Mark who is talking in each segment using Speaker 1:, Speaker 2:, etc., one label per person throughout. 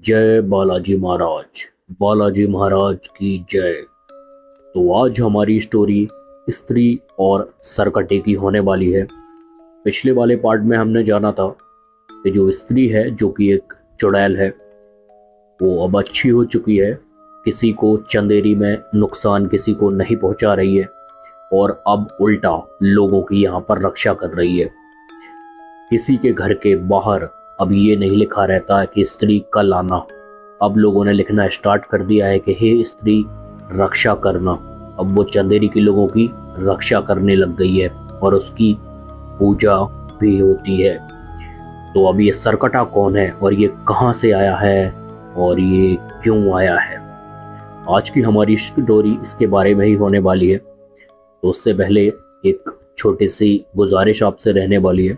Speaker 1: जय बालाजी महाराज। बालाजी महाराज की जय। तो आज हमारी स्टोरी स्त्री और सरकटे की होने वाली है। पिछले वाले पार्ट में हमने जाना था कि जो स्त्री है, जो कि एक चुड़ैल है, वो अब अच्छी हो चुकी है, किसी को चंदेरी में नुकसान किसी को नहीं पहुंचा रही है और अब उल्टा लोगों की यहाँ पर रक्षा कर रही है। किसी के घर के बाहर अब ये नहीं लिखा रहता है कि स्त्री कल आना। अब लोगों ने लिखना स्टार्ट कर दिया है कि हे स्त्री रक्षा करना। अब वो चंदेरी के लोगों की रक्षा करने लग गई है और उसकी पूजा भी होती है। तो अब ये सरकटा कौन है और ये कहाँ से आया है और ये क्यों आया है, आज की हमारी स्टोरी इसके बारे में ही होने वाली है। तो उससे पहले एक छोटी सी गुजारिश आपसे रहने वाली है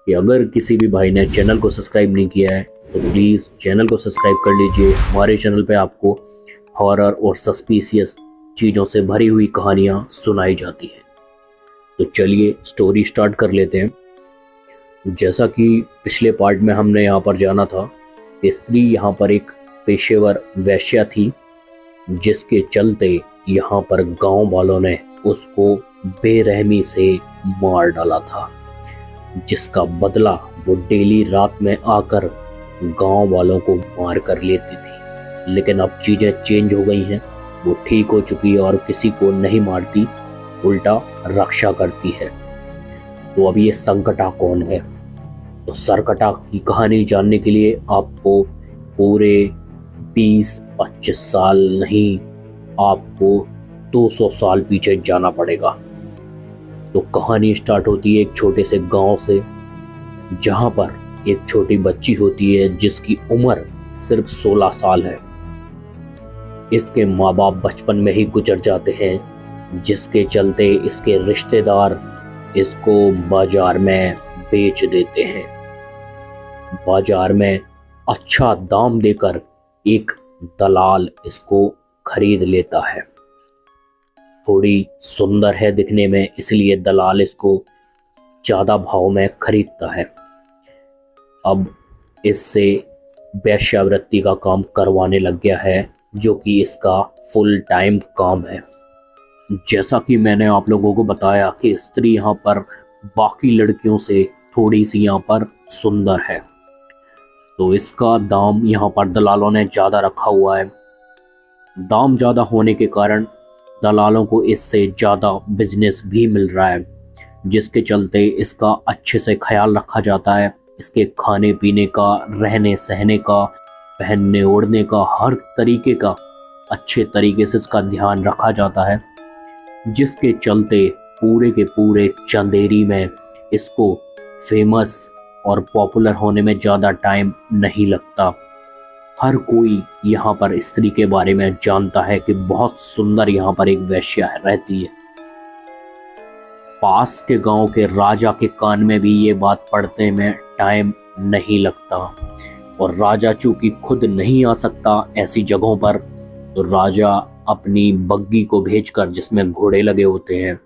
Speaker 1: कि अगर किसी भी भाई ने चैनल को सब्सक्राइब नहीं किया है तो प्लीज़ चैनल को सब्सक्राइब कर लीजिए। हमारे चैनल पे आपको हॉरर और सस्पिशियस चीज़ों से भरी हुई कहानियाँ सुनाई जाती हैं। तो चलिए स्टोरी स्टार्ट कर लेते हैं। जैसा कि पिछले पार्ट में हमने यहाँ पर जाना था कि स्त्री यहाँ पर एक पेशेवर वैश्या थी, जिसके चलते यहाँ पर गांव वालों ने उसको बेरहमी से मार डाला था, जिसका बदला वो डेली रात में आकर गांव वालों को मार कर लेती थी। लेकिन अब चीज़ें चेंज हो गई हैं, वो ठीक हो चुकी है और किसी को नहीं मारती, उल्टा रक्षा करती है। तो अब ये संकटा कौन है? तो सरकटा की कहानी जानने के लिए आपको पूरे 20-25 साल नहीं, आपको 200 साल पीछे जाना पड़ेगा। तो कहानी स्टार्ट होती है एक छोटे से गांव से, जहां पर एक छोटी बच्ची होती है जिसकी उम्र सिर्फ 16 साल है। इसके माँ बाप बचपन में ही गुजर जाते हैं, जिसके चलते इसके रिश्तेदार इसको बाजार में बेच देते हैं। बाजार में अच्छा दाम देकर एक दलाल इसको खरीद लेता है। थोड़ी सुंदर है दिखने में, इसलिए दलाल इसको ज़्यादा भाव में खरीदता है। अब इससे वेश्यावृत्ति का काम करवाने लग गया है, जो कि इसका फुल टाइम काम है। जैसा कि मैंने आप लोगों को बताया कि स्त्री यहाँ पर बाकी लड़कियों से थोड़ी सी यहाँ पर सुंदर है, तो इसका दाम यहाँ पर दलालों ने ज़्यादा रखा हुआ है। दाम ज़्यादा होने के कारण दलालों को इससे ज़्यादा बिजनेस भी मिल रहा है, जिसके चलते इसका अच्छे से ख्याल रखा जाता है। इसके खाने पीने का, रहने सहने का, पहनने ओढ़ने का, हर तरीके का अच्छे तरीके से इसका ध्यान रखा जाता है, जिसके चलते पूरे के पूरे चंदेरी में इसको फेमस और पॉपुलर होने में ज़्यादा टाइम नहीं लगता। हर कोई यहाँ पर स्त्री के बारे में जानता है कि बहुत सुंदर यहाँ पर एक वैश्या रहती है। पास के गांव के राजा के कान में भी ये बात पड़ने में टाइम नहीं लगता, और राजा चूंकि खुद नहीं आ सकता ऐसी जगहों पर, तो राजा अपनी बग्गी को भेजकर, जिसमें घोड़े लगे होते हैं,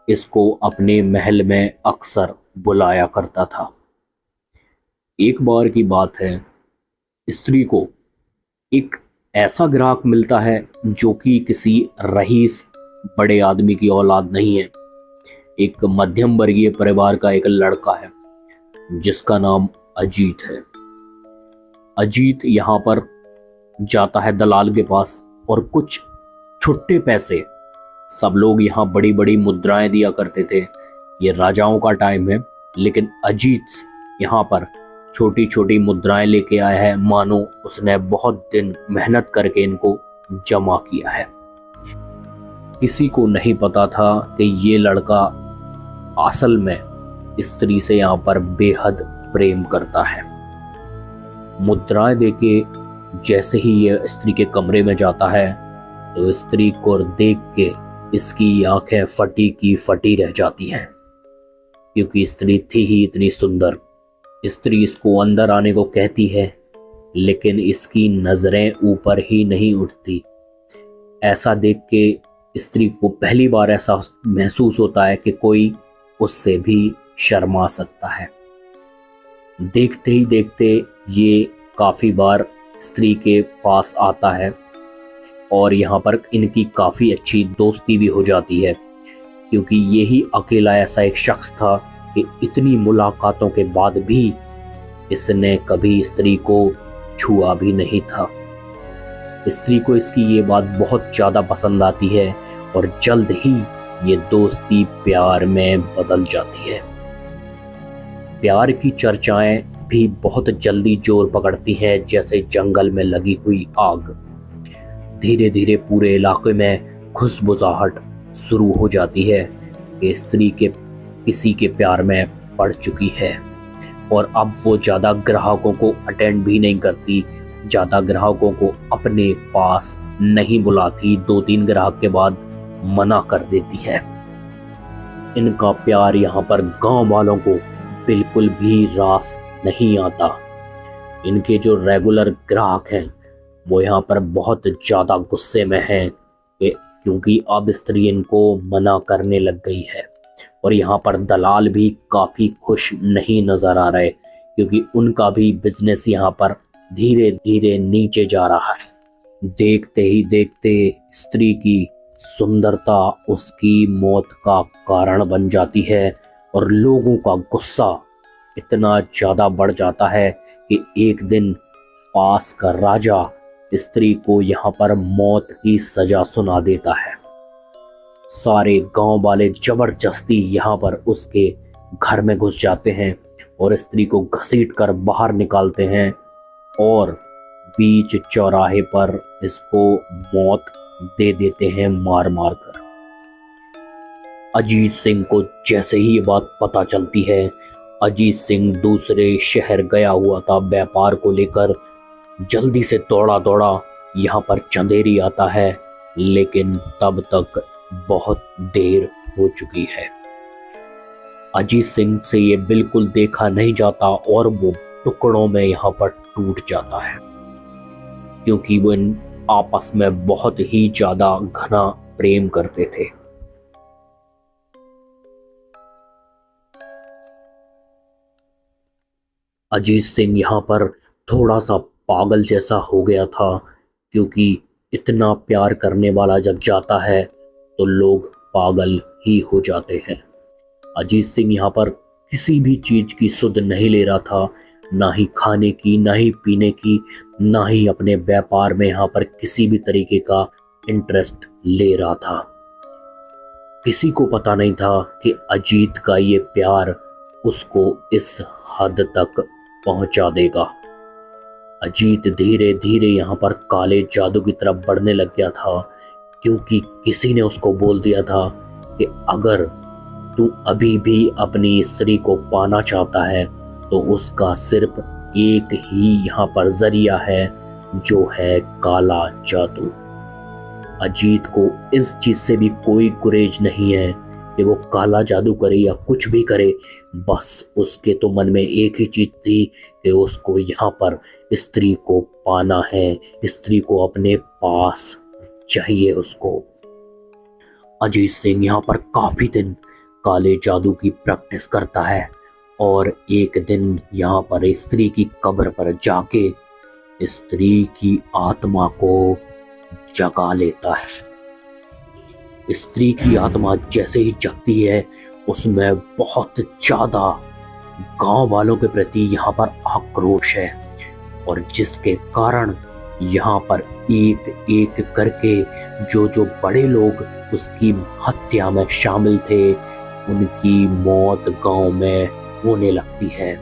Speaker 1: इसको अपने महल में अक्सर बुलाया करता था। एक बार की बात है, स्त्री को एक ऐसा ग्राहक मिलता है जो कि किसी रईस बड़े आदमी की औलाद नहीं है। एक मध्यम वर्गीय परिवार का एक लड़का है, जिसका नाम अजीत है। अजीत यहाँ पर जाता है दलाल के पास और कुछ छुट्टे पैसे, सब लोग यहाँ बड़ी बड़ी मुद्राएं दिया करते थे। ये राजाओं का टाइम है, लेकिन अजीत यहाँ पर छोटी छोटी मुद्राएं लेके आया है, मानो उसने बहुत दिन मेहनत करके इनको जमा किया है। किसी को नहीं पता था कि ये लड़का असल में स्त्री से यहाँ पर बेहद प्रेम करता है। मुद्राएं देके जैसे ही ये स्त्री के कमरे में जाता है, तो स्त्री को देख के इसकी आंखें फटी की फटी रह जाती हैं, क्योंकि स्त्री थी ही इतनी सुंदर। स्त्री इसको अंदर आने को कहती है, लेकिन इसकी नजरें ऊपर ही नहीं उठती। ऐसा देख के स्त्री को पहली बार ऐसा महसूस होता है कि कोई उससे भी शर्मा सकता है। देखते ही देखते ये काफ़ी बार स्त्री के पास आता है और यहाँ पर इनकी काफ़ी अच्छी दोस्ती भी हो जाती है, क्योंकि यही अकेला ऐसा एक शख्स था कि इतनी मुलाकातों के बाद भी इसने कभी स्त्री को छुआ भी नहीं था। स्त्री को इसकी ये बात बहुत ज़्यादा पसंद आती है और जल्द ही ये दोस्ती प्यार में बदल जाती है। प्यार की चर्चाएं भी बहुत जल्दी जोर पकड़ती हैं, जैसे जंगल में लगी हुई आग। धीरे धीरे पूरे इलाके में खुशबुसाहट शुरू हो जाती है कि स्त्री के किसी के प्यार में पड़ चुकी है और अब वो ज़्यादा ग्राहकों को अटेंड भी नहीं करती, ज़्यादा ग्राहकों को अपने पास नहीं बुलाती, 2-3 ग्राहक के बाद मना कर देती है। इनका प्यार यहाँ पर गांव वालों को बिल्कुल भी रास नहीं आता। इनके जो रेगुलर ग्राहक हैं वो यहाँ पर बहुत ज़्यादा गुस्से में हैं क्योंकि अब स्त्री इनको मना करने लग गई है। और यहाँ पर दलाल भी काफ़ी खुश नहीं नज़र आ रहे, क्योंकि उनका भी बिजनेस यहाँ पर धीरे धीरे नीचे जा रहा है। देखते ही देखते स्त्री की सुंदरता उसकी मौत का कारण बन जाती है और लोगों का गुस्सा इतना ज़्यादा बढ़ जाता है कि एक दिन पास का राजा स्त्री को यहाँ पर मौत की सजा सुना देता है। सारे गांव वाले जबरदस्ती यहाँ पर उसके घर में घुस जाते हैं और स्त्री को घसीटकर बाहर निकालते हैं और बीच चौराहे पर इसको मौत दे देते हैं मार मार कर। अजीत सिंह को जैसे ही ये बात पता चलती है, अजीत सिंह दूसरे शहर गया हुआ था व्यापार को लेकर, जल्दी से दौड़ा दौड़ा यहाँ पर चंदेरी आता है, लेकिन तब तक बहुत देर हो चुकी है। अजीत सिंह से ये बिल्कुल देखा नहीं जाता और वो टुकड़ों में यहाँ पर टूट जाता है, क्योंकि वो इन आपस में बहुत ही ज्यादा घना प्रेम करते थे। अजीत सिंह यहाँ पर थोड़ा सा पागल जैसा हो गया था, क्योंकि इतना प्यार करने वाला जब जाता है तो लोग पागल ही हो जाते हैं। अजीत सिंह यहाँ पर किसी भी चीज की सुध नहीं ले रहा था, ना ही खाने की, ना ही पीने की, ना ही अपने व्यापार में यहाँ पर किसी भी तरीके का इंटरेस्ट ले रहा था। किसी को पता नहीं था कि अजीत का ये प्यार उसको इस हद तक पहुंचा देगा। अजीत धीरे धीरे यहाँ पर काले जादू की तरफ बढ़ने लग गया था, क्योंकि किसी ने उसको बोल दिया था कि अगर तू अभी भी अपनी स्त्री को पाना चाहता है तो उसका सिर्फ एक ही यहाँ पर जरिया है, जो है काला जादू। अजीत को इस चीज से भी कोई गुरेज नहीं है कि वो काला जादू करे या कुछ भी करे, बस उसके तो मन में एक ही चीज थी कि उसको यहाँ पर स्त्री को पाना है, स्त्री को अपने पास चाहिए उसको। अजीत सिंह यहाँ पर काफी दिन काले जादू की प्रैक्टिस करता है और एक दिन यहाँ पर स्त्री की कब्र पर जाके स्त्री की आत्मा को जगा लेता है। स्त्री की आत्मा जैसे ही जगती है, उसमें बहुत ज्यादा गांव वालों के प्रति यहाँ पर आक्रोश है, और जिसके कारण यहाँ पर एक एक करके जो जो बड़े लोग उसकी हत्या में शामिल थे, उनकी मौत गांव में होने लगती है।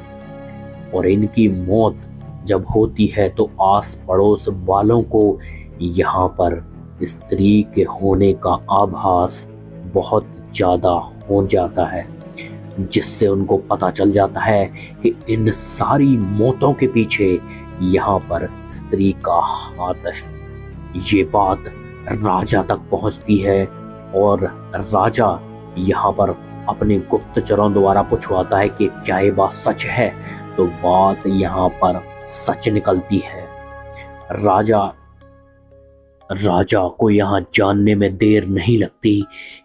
Speaker 1: और इनकी मौत जब होती है तो आस पड़ोस वालों को यहाँ पर स्त्री के होने का आभास बहुत ज़्यादा हो जाता है, जिससे उनको पता चल जाता है कि इन सारी मौतों के पीछे यहाँ पर स्त्री का हाथ है। ये बात राजा तक पहुँचती है और राजा यहाँ पर अपने गुप्तचरों द्वारा पूछवाता है कि क्या ये बात सच है, तो बात यहाँ पर सच निकलती है। राजा को यहाँ जानने में देर नहीं लगती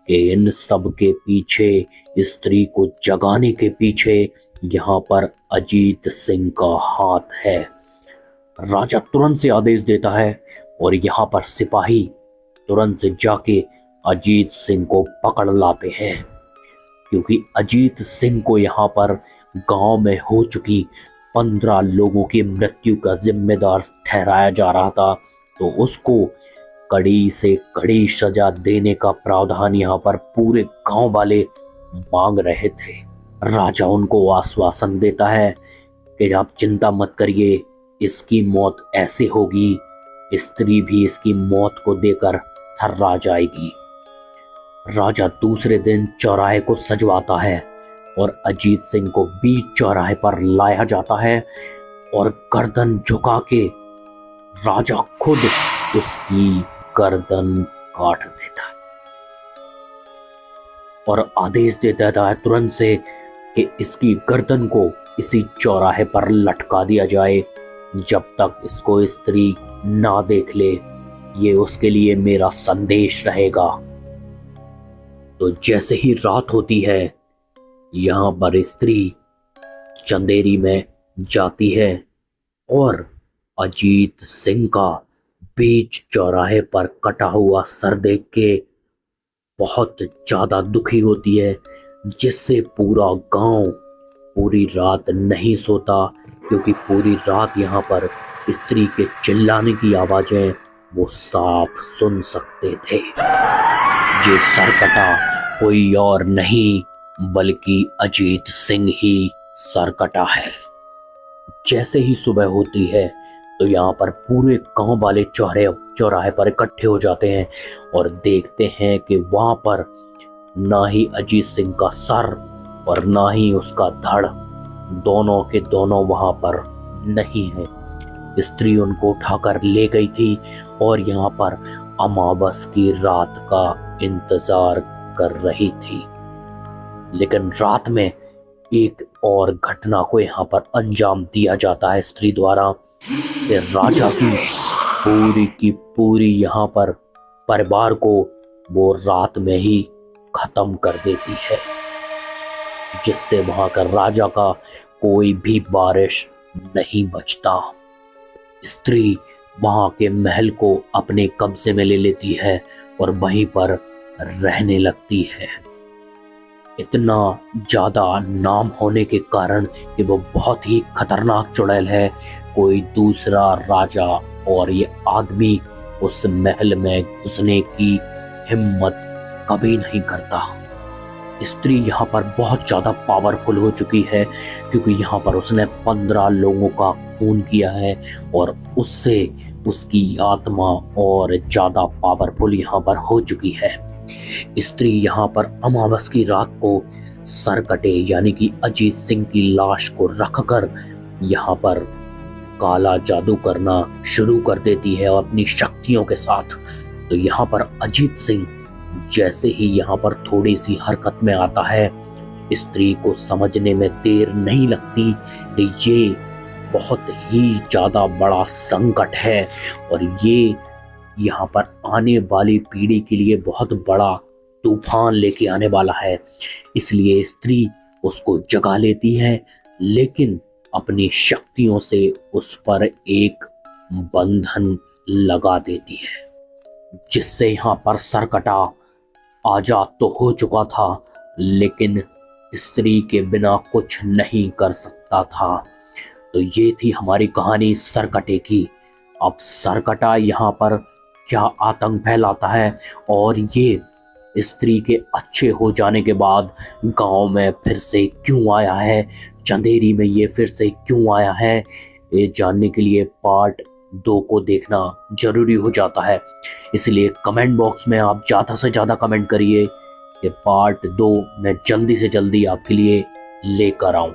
Speaker 1: कि इन सब के पीछे, स्त्री को जगाने के पीछे यहाँ पर अजीत सिंह का हाथ है। राजा तुरंत से आदेश देता है और यहाँ पर सिपाही तुरंत से जाके अजीत सिंह को पकड़ लाते हैं, क्योंकि अजीत सिंह को यहाँ पर गांव में हो चुकी 15 लोगों की मृत्यु का जिम्मेदार ठहराया जा रहा था। तो उसको कड़ी से कड़ी सजा देने का प्रावधान यहाँ पर पूरे गांव वाले मांग रहे थे। राजा उनको आश्वासन देता है कि आप चिंता मत करिए, इसकी मौत ऐसे होगी, स्त्री भी इसकी मौत को देकर थर्रा जाएगी। राजा दूसरे दिन चौराहे को सजवाता है और अजीत सिंह को बीच चौराहे पर लाया जाता है और गर्दन झुका के राजा खुद उसकी गर्दन काट देता है और आदेश दे देता है तुरंत से कि इसकी गर्दन को इसी चौराहे पर लटका दिया जाए जब तक इसको स्त्री ना देख ले। ये उसके लिए मेरा संदेश रहेगा। तो जैसे ही रात होती है, यहाँ पर स्त्री चंदेरी में जाती है और अजीत सिंह का बीच चौराहे पर कटा हुआ सर देख के बहुत ज्यादा दुखी होती है, जिससे पूरा गांव पूरी रात नहीं सोता, क्योंकि पूरी रात यहाँ पर स्त्री के चिल्लाने की आवाजें वो साफ सुन सकते थे। ये सरकटा कोई और नहीं बल्कि अजीत सिंह ही सरकटा है। जैसे ही सुबह होती है तो यहाँ पर पूरे गांव वाले चौराहे पर इकट्ठे हो जाते हैं और देखते हैं कि वहां पर ना ही अजीत सिंह का सर और ना ही उसका धड़, दोनों के दोनों वहां पर नहीं है। स्त्री उनको उठाकर ले गई थी और यहाँ पर अमावस की रात का इंतजार कर रही थी। लेकिन रात में एक और घटना को यहाँ पर अंजाम दिया जाता है स्त्री द्वारा कि राजा की पूरी यहाँ पर परिवार को वो रात में ही खत्म कर देती है, जिससे वहां का राजा का कोई भी वारिस नहीं बचता। स्त्री वहां के महल को अपने कब्जे में ले लेती है और वहीं पर रहने लगती है। इतना ज्यादा नाम होने के कारण कि वो बहुत ही खतरनाक चुड़ैल है, कोई दूसरा राजा और ये आदमी उस महल में घुसने की हिम्मत कभी नहीं करता। स्त्री यहाँ पर बहुत ज्यादा पावरफुल हो चुकी है, क्योंकि यहाँ पर उसने 15 लोगों का खून किया है और उससे उसकी आत्मा और ज्यादा पावरफुल यहाँ पर हो चुकी है। स्त्री यहाँ पर अमावस की रात को सरकटे यानी कि अजीत सिंह की लाश को रखकर यहाँ पर काला जादू करना शुरू कर देती है और अपनी शक्तियों के साथ। तो यहाँ पर अजीत सिंह जैसे ही यहाँ पर थोड़ी सी हरकत में आता है, स्त्री को समझने में देर नहीं लगती कि ये बहुत ही ज्यादा बड़ा संकट है और ये यहाँ पर आने वाली पीढ़ी के लिए बहुत बड़ा तूफान लेके आने वाला है। इसलिए स्त्री उसको जगा लेती है, लेकिन अपनी शक्तियों से उस पर एक बंधन लगा देती है, जिससे यहाँ पर सरकटा आजाद तो हो चुका था, लेकिन स्त्री के बिना कुछ नहीं कर सकता था। तो ये थी हमारी कहानी सरकटे की। अब सरकटा यहाँ पर क्या आतंक फैलाता है और ये स्त्री के अच्छे हो जाने के बाद गांव में फिर से क्यों आया है, चंदेरी में ये फिर से क्यों आया है, ये जानने के लिए पार्ट 2 को देखना जरूरी हो जाता है। इसलिए कमेंट बॉक्स में आप ज़्यादा से ज़्यादा कमेंट करिए कि पार्ट 2 मैं जल्दी से जल्दी आपके लिए लेकर आऊँ।